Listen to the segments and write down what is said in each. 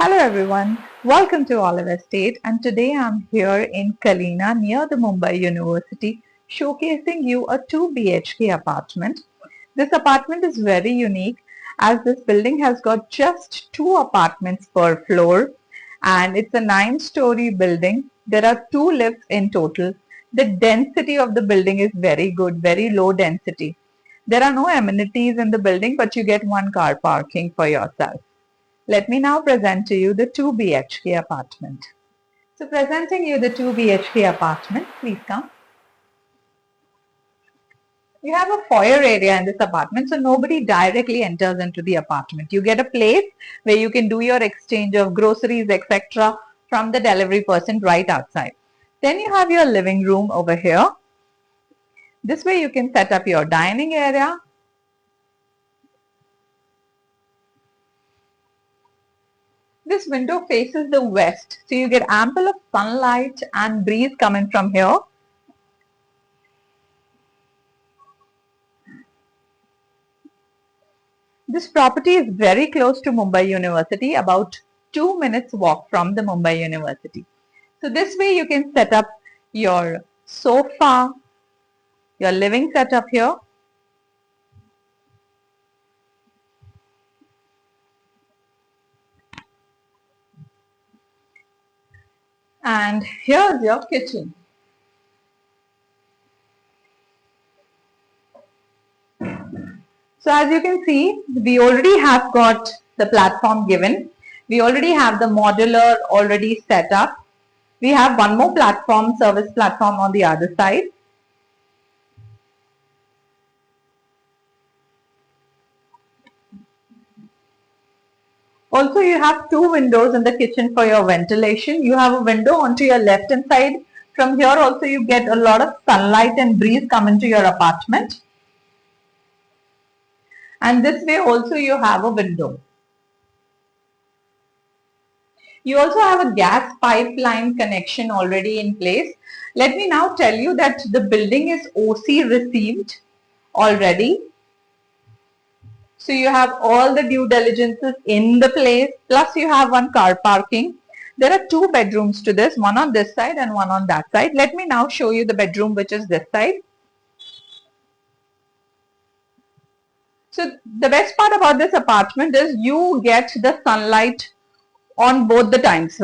Hello everyone, welcome to Olive Estate, and today I'm here in Kalina near the Mumbai University showcasing you a 2 BHK apartment. This apartment is very unique as this building has got just 2 apartments per floor and it's a 9-story building. There are 2 lifts in total. The density of the building is very good, very low density. There are no amenities in the building but you get 1 car parking for yourself. Let me now present to you the 2 BHK apartment. So presenting you the 2 BHK apartment, please come. You have a foyer area in this apartment, so nobody directly enters into the apartment. You get a place where you can do your exchange of groceries, etc. from the delivery person right outside. Then you have your living room over here. This way you can set up your dining area. This window faces the west, so you get ample of sunlight and breeze coming from here. This property is very close to Mumbai University, about 2 minutes walk from the Mumbai University. So this way you can set up your sofa, your living setup here. And here's your kitchen. So as you can see, we already have got the platform given. We already have the modular already set up. We have one more platform, service platform on the other side. Also, you have 2 windows in the kitchen for your ventilation. You have a window onto your left hand side. From here also you get a lot of sunlight and breeze come into your apartment. And this way also you have a window. You also have a gas pipeline connection already in place. Let me now tell you that the building is OC received already. So you have all the due diligences in the place, plus you have 1 car parking. There are 2 bedrooms to this, one on this side and one on that side. Let me now show you the bedroom which is this side. So the best part about this apartment is you get the sunlight on both the times,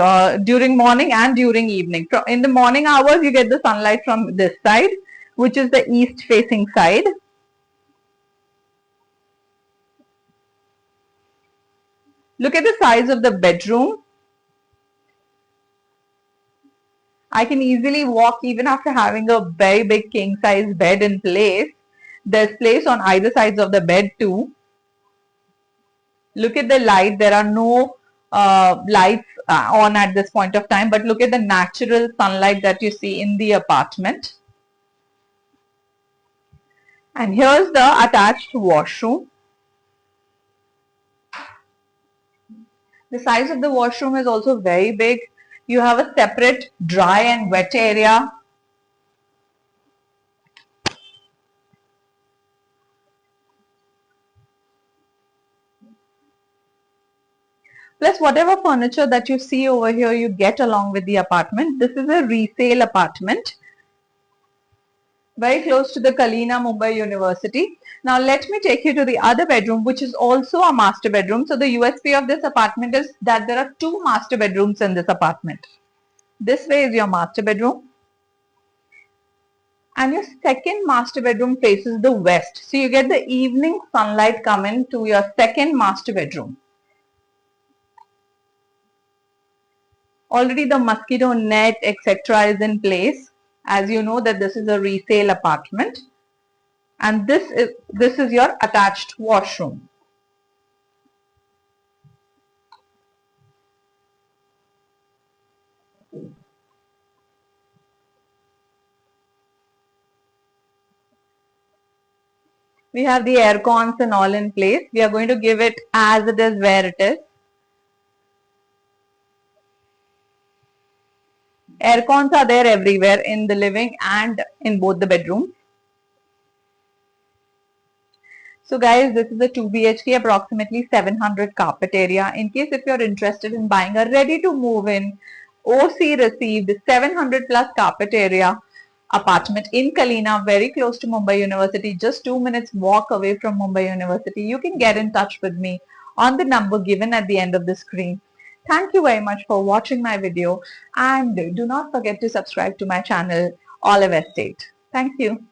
during morning and during evening. In the morning hours you get the sunlight from this side, which is the east facing side. Look at the size of the bedroom. I can easily walk even after having a very big king size bed in place. There's place on either sides of the bed too. Look at the light. There are no lights on at this point of time, but look at the natural sunlight that you see in the apartment. And here's the attached washroom. The size of the washroom is also very big. You have a separate dry and wet area. Plus whatever furniture that you see over here you get along with the apartment. This is a resale apartment, very close to the Kalina Mumbai University. Now let me take you to the other bedroom, which is also a master bedroom. So the USP of this apartment is that there are 2 master bedrooms in this apartment. This way is your master bedroom. And your second master bedroom faces the west. So you get the evening sunlight come in to your second master bedroom. Already the mosquito net, etc. is in place. As you know that this is a resale apartment. And this is your attached washroom. We have the air cons and all in place. We are going to give it as it is where it is. Air cons are there everywhere in the living and in both the bedrooms. So guys, this is a 2 BHK, approximately 700 carpet area. In case if you're interested in buying a ready to move in, OC received 700 plus carpet area apartment in Kalina, very close to Mumbai University, just 2 minutes walk away from Mumbai University, you can get in touch with me on the number given at the end of the screen. Thank you very much for watching my video, and do not forget to subscribe to my channel Olive Estate. Thank you.